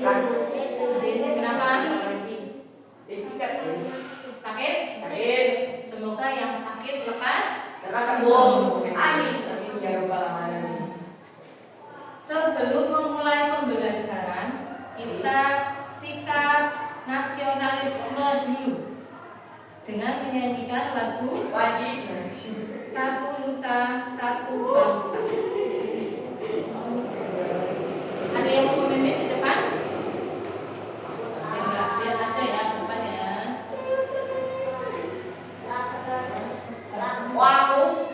Kenapa? Sakit? Sakit. Semoga yang sakit lekas sembuh. Amin. Sebelum memulai pembelajaran, kita sikap nasionalisme dulu dengan menyanyikan lagu wajib Satu Nusa Satu Bangsa. Ada yang mau memimpin di depan? Enggak, lihat aja ya depannya. Wow.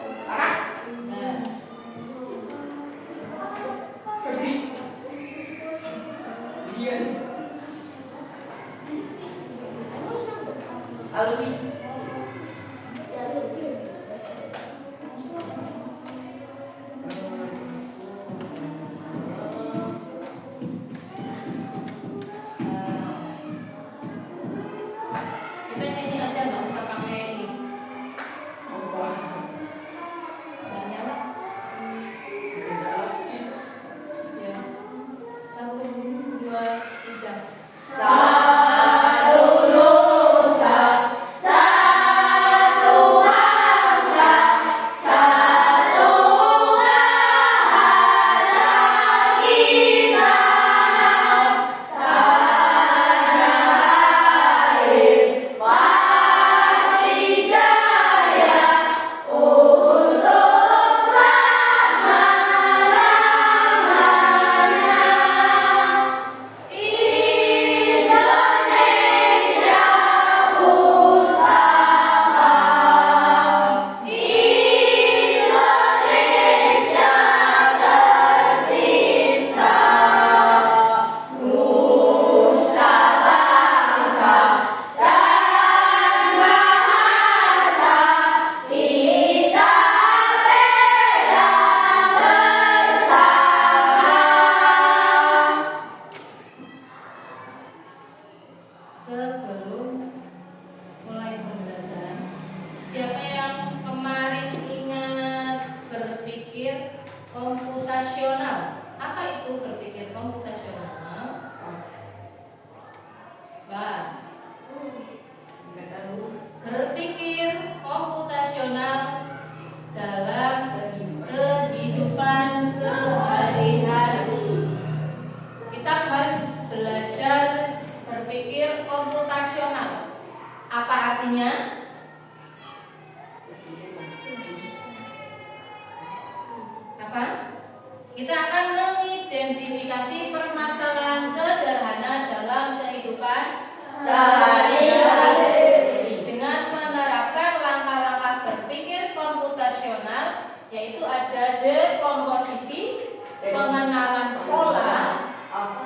Kita akan mengidentifikasi permasalahan sederhana dalam kehidupan sehari-hari dengan menerapkan langkah-langkah berpikir komputasional, yaitu ada dekomposisi, pengenalan pola,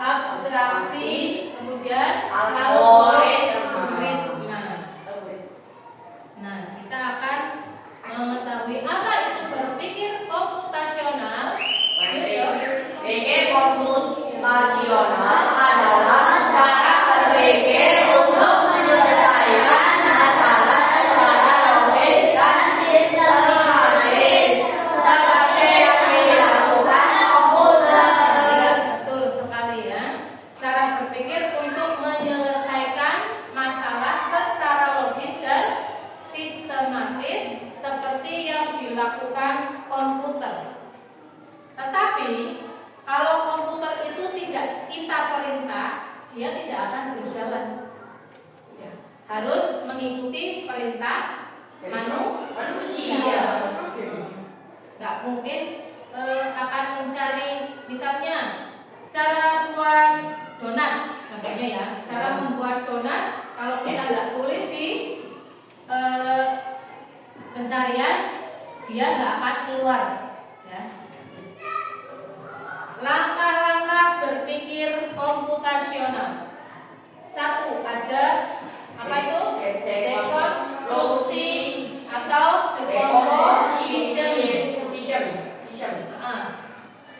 abstraksi, kemudian algoritma. Nah, kita akan mengetahui apa itu berpikir komputasional. Berpikir komputasional adalah cara berpikir untuk menyelesaikan masalah secara logis dan sistematis seperti yang dilakukan komputer. Betul sekali ya. Cara berpikir untuk menyelesaikan masalah secara logis dan sistematis seperti yang dilakukan komputer. Tetapi kalau komputer itu tidak kita perintah, dia tidak akan berjalan. Harus mengikuti perintah manusia. Nggak mungkin akan mencari, misalnya cara buat donat, contohnya ya, cara membuat donat. Kalau kita nggak tulis di pencarian, dia nggak akan keluar. Langkah-langkah berpikir komputasional. Satu, ada apa itu? Dekonstruksi atau decomposition.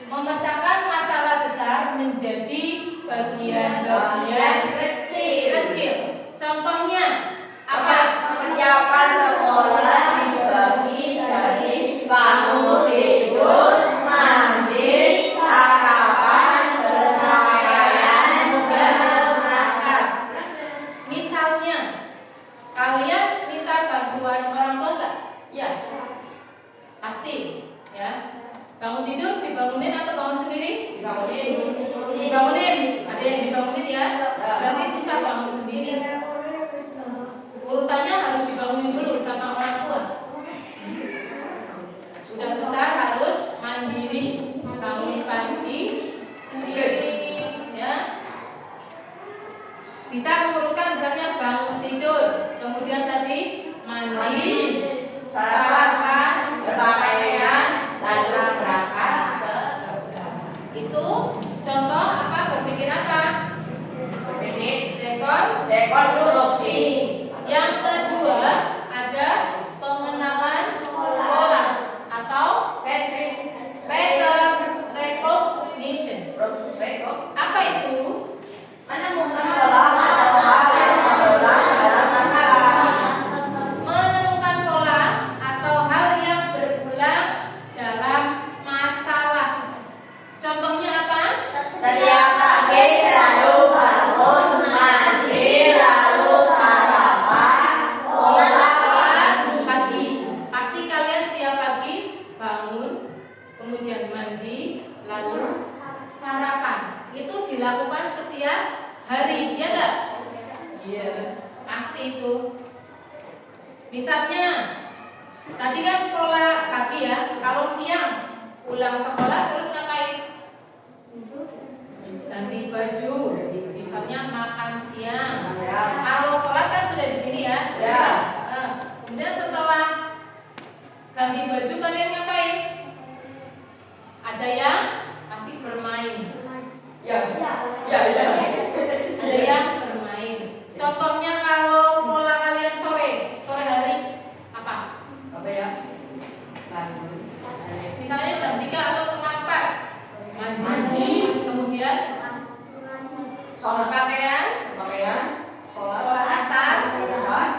Memecahkan masalah besar menjadi bagian-bagian kecil. Contohnya apa? Persiapan sekolah dibagi jadi bangun tidur, mandi, sarapan, berpakaian, Bisa mengurutkan misalnya bangun tidur, kemudian tadi mandi, sarapan, berpakaian, lalu berangkat sekolah. itu contoh apa? Berpikir apa? Berpikir Dekonstruksi. Yang kedua ada pengenalan pola atau pattern recognition. Apa itu? Menemukan pola atau hal yang berulang dalam masalah. Menemukan pola atau hal yang berulang dalam masalah. Contohnya apa? Setiap pagi selalu bangun, mandi, lalu sarapan, pola Pagi. Pasti kalian setiap pagi bangun, kemudian mandi, lalu sarapan. Itu dilakukan setiap hari, ya enggak? Iya, pasti itu. Misalnya, tadi kan pola pagi ya. Kalau siang pulang sekolah terus ngapain? Ganti baju. Misalnya makan siang. Kalau sholat kan sudah di sini ya. Ya. Kemudian setelah ganti baju kalian ngapain? Ada yang pasti bermain. Ya. Ada yang bermain. Contohnya kalau pola kalian sore hari apa? Apa ya? Bangun. Misalnya jam 3 atau setengah 4 mandi. Kemudian Sholat pakaian, sholat asar,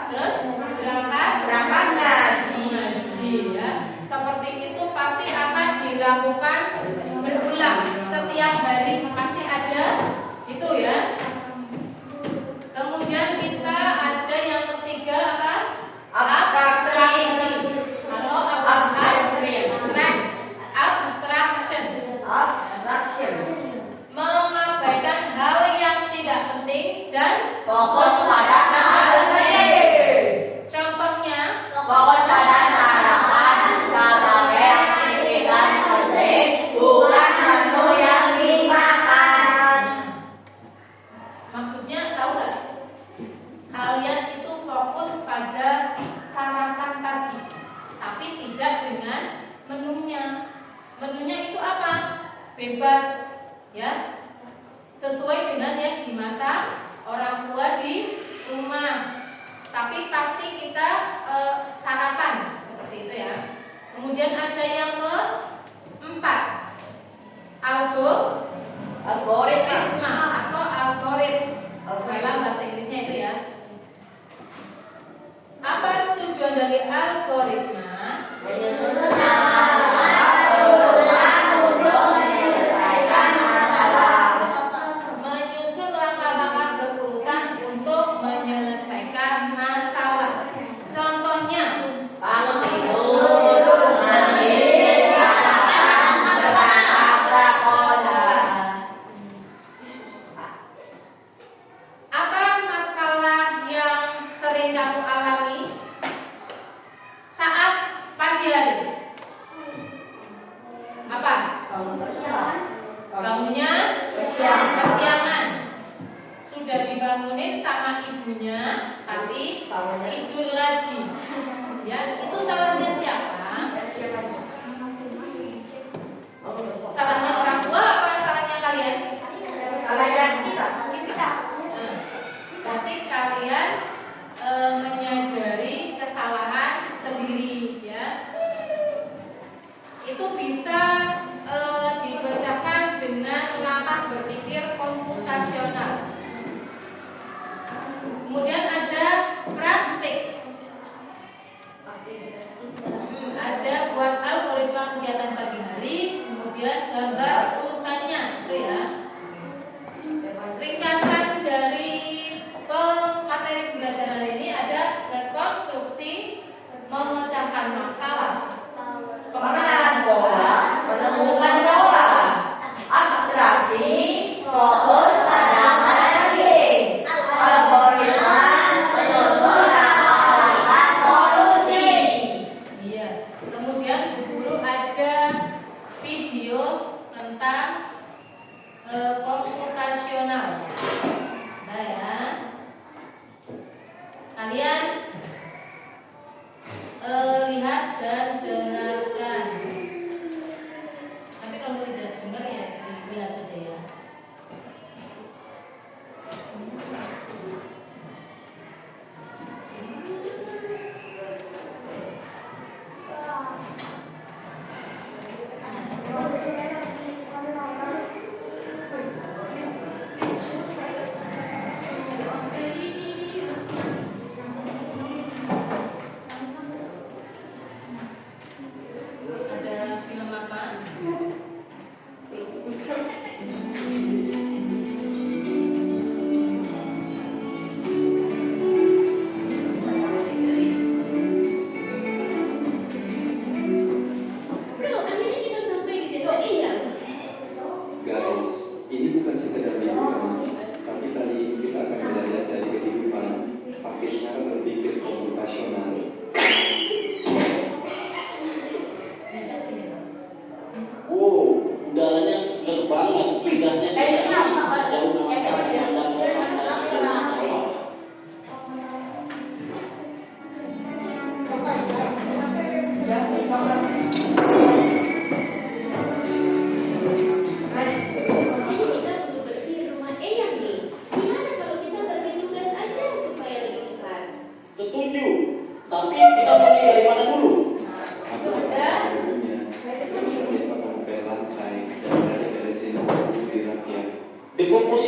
terus berangkat ngaji ya. Seperti itu pasti akan dilakukan berulang setiap hari, pasti ada itu ya. Kemudian kita ada yang ketiga apa? Abstraksi. Atau abstraction. Mengabaikan hal yang tidak penting dan Fokus pada hal penting. contohnya Fokus pada sarapan sebagai aktivitas penting, bukan menu yang dimakan. maksudnya tahu nggak? Kalian itu fokus pada sarapan pagi, tapi tidak dengan menunya. Menunya itu apa? Bebas, ya, sesuai dengan yang dimasak orang tua di rumah. Tapi pasti kita sarapan seperti itu ya. Kemudian ada yang keempat, algoritma atau algoritma dalam bahasa Inggrisnya itu ya. Apa tujuan dari algoritma? Menyusun langkah berulang untuk menyelesaikan masalah. Menyusun langkah-langkah berurutan untuk menyelesaikan masalah. Contohnya, Bangun tidur, mandi, sarapan, berangkat sekolah. apa masalah yang sering kamu alami saat pagi hari? Apa? Bangunnya kesiangan. Sudah dibangunin sama ibunya, tapi tidur lagi. Ya, itu salahnya siapa? Salahnya orang tua apa salahnya kalian? Salahnya kita. Berarti kalian menyadari kesalahan sendiri, ya. Itu bisa dipecahkan dengan langkah berpikir komputasional. Kemudian ada praktik. Ada buat algoritma kegiatan pagi hari, kemudian gambar urutannya, itu ya. Ringkasan dari materi belajar hari ini ada rekonstruksi, memecahkan masalah, Pengenalan pola, menemukan pola, abstraksi, fokus pada hal penting, algoritma, menyusun langkah solusi. Iya. Kemudian guru ada video tentang komputasional. Nah ya.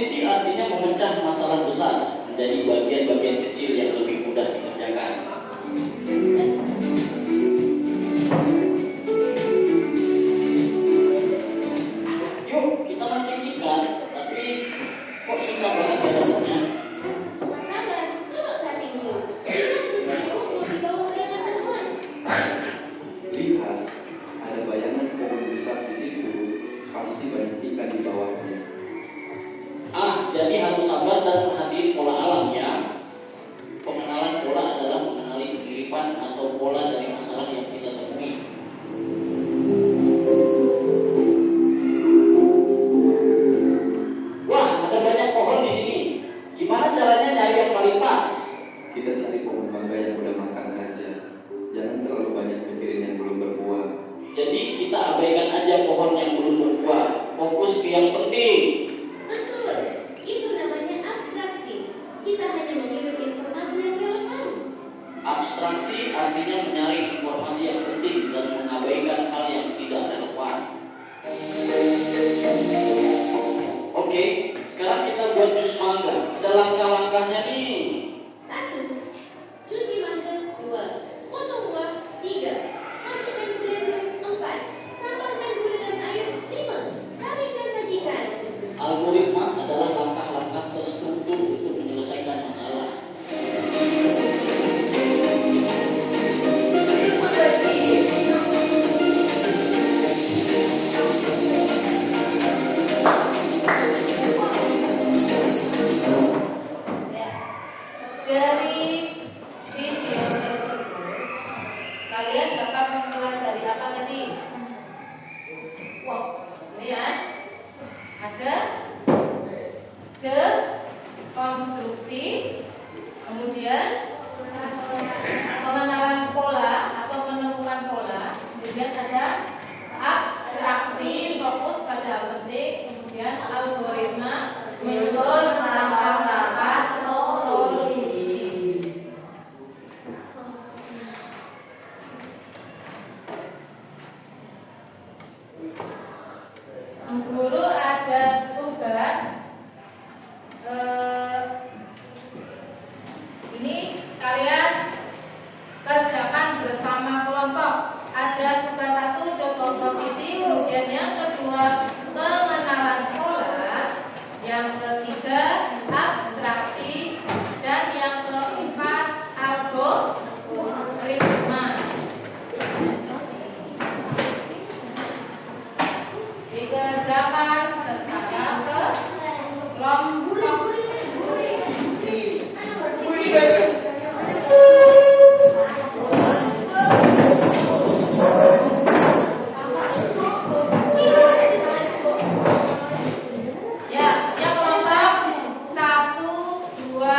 Komposisi artinya memecah masalah besar menjadi bagian-bagian kecil yang lebih mudah dikerjakan. Yuk kita mancing ikan, tapi kok susah banget ya dapatnya? Sabar, coba perhatiin dulu. Ikan tuh sering ngumpul di bawah bayangan temuan. Lihat, ada bayangan pohon besar di situ. Pasti banyak ikan di bawahnya. Jadi harus sabar dan perhatiin pola alam ya. Pengenalan pola adalah mengenali kekeliruan atau pola dari masalah yang kita temui. Wah, ada banyak pohon di sini. Gimana caranya nyari yang paling pas? Kita cari pohon mangga yang udah makan aja. Jangan terlalu banyak mikirin yang belum berbuah. Jadi kita abaikan aja pohon yang belum berbuah. Fokus ke yang penting. Betul, itu namanya abstraksi. Kita hanya memilih informasi yang relevan. Abstraksi artinya menyaring informasi yang penting dan mengabaikan hal yang tidak relevan. Oke, sekarang kita buat jus mangga. Ada langkah-langkahnya nih. 1. Cuci mangga. 2. Potong buah. 3. Masukkan blender. 4. Tambahkan gula dan air. 5. Saring dan sajikan. Algoritma adalah langkah-langkah terstruktur untuk menyelesaikan masalah. Terima kasih. Ya. Dari video tersebut, kalian dapat mempelajari apa tadi? Wow, lihat. Ada dekonstruksi, kemudian pengenalan pola atau menemukan pola, kemudian ada abstraksi, fokus pada yang penting, kemudian algoritma, menyusun langkah-langkah solusi. Guru ada tugas ini kalian kerjakan bersama kelompok. Ada tugas 1 dekomposisi, kemudian yang kedua pengenalan pola, yang ketiga abstraksi, dan yang keempat algoritma. Dikerjakan secara kelompok. Ya, yang kelompok 1, 2,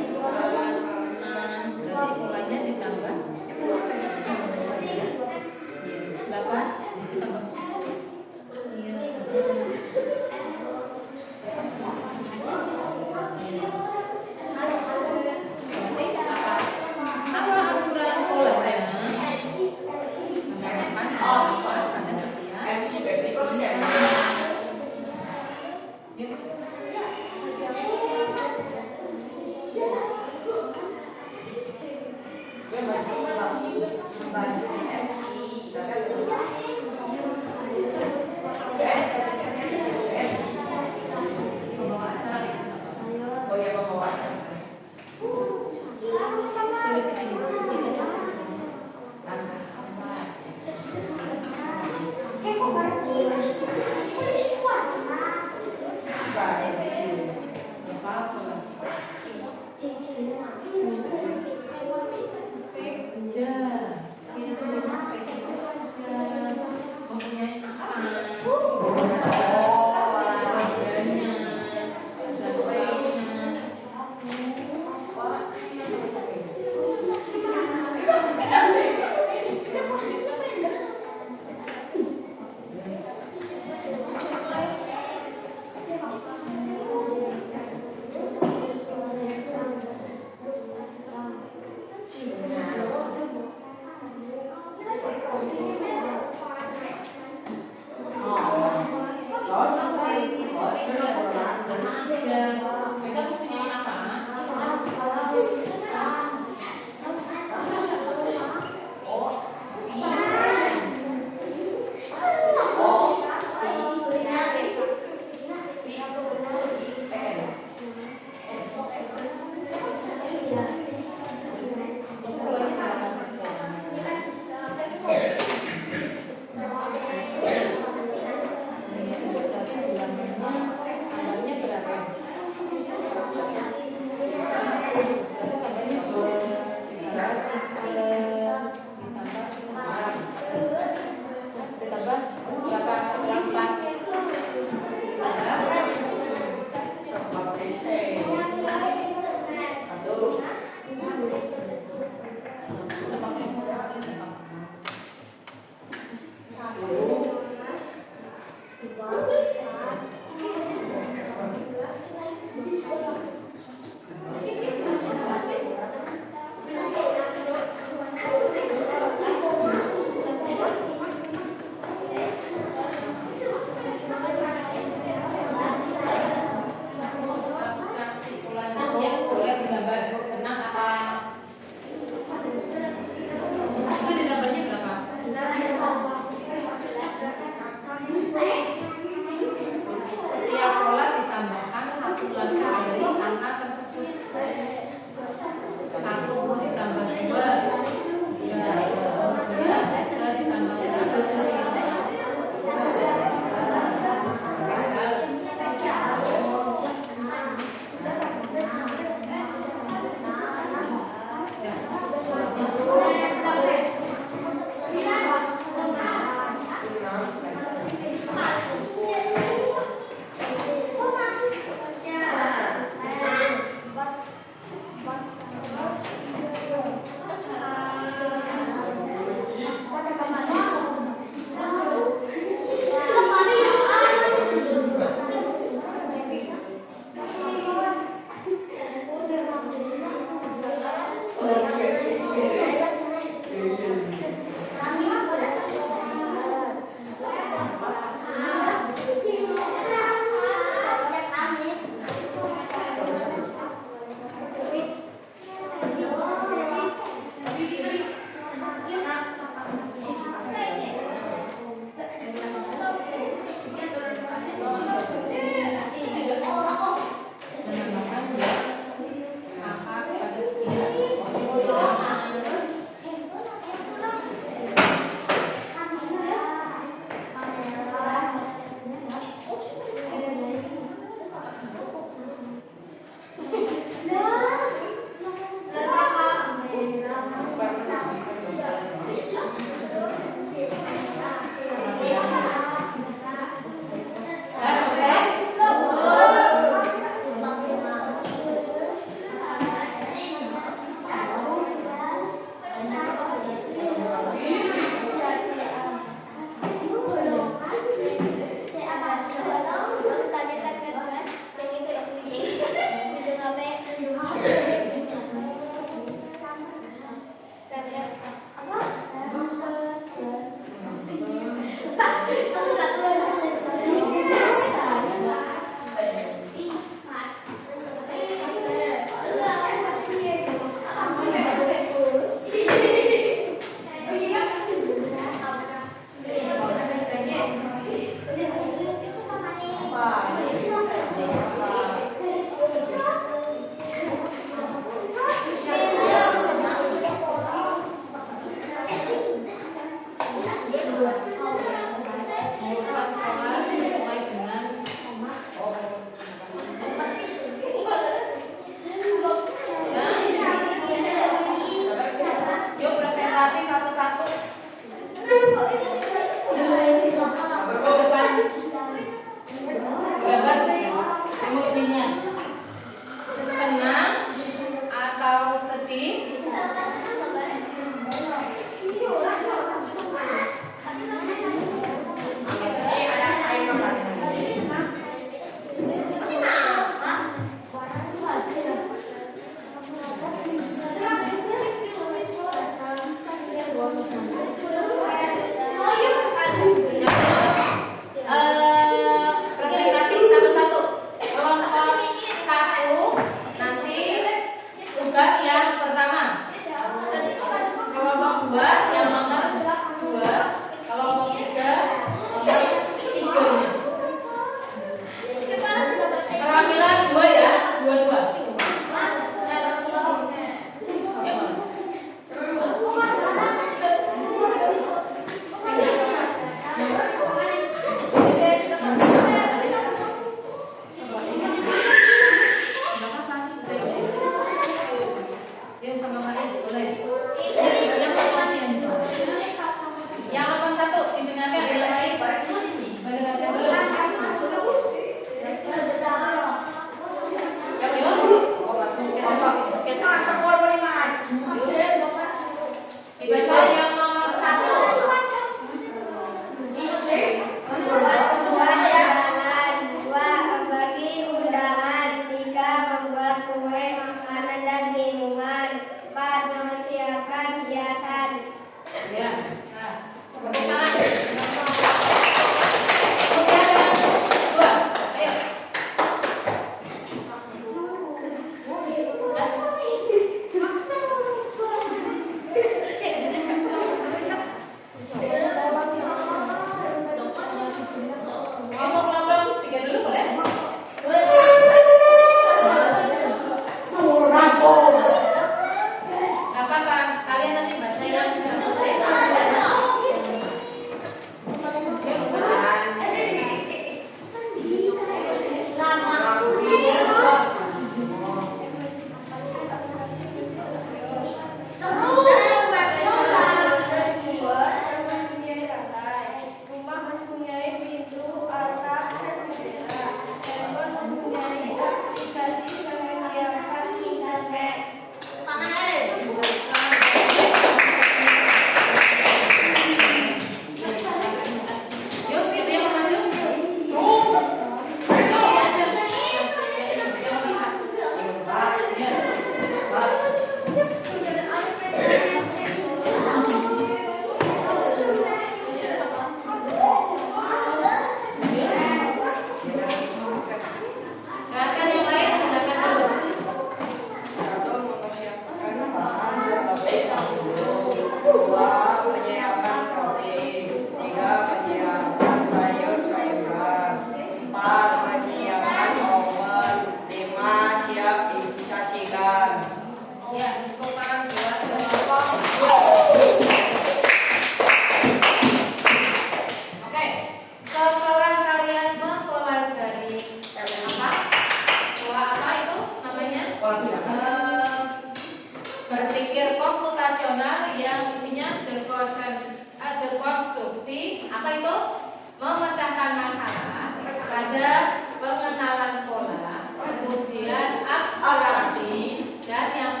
ada pengenalan pola, kemudian abstraksi, dan yang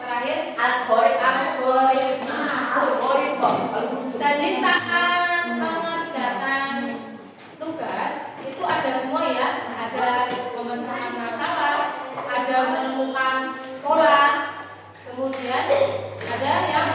terakhir algoritma. Jadi saat mengerjakan tugas itu ada semua ya, ada memecahkan masalah, ada menemukan pola, kemudian ada yang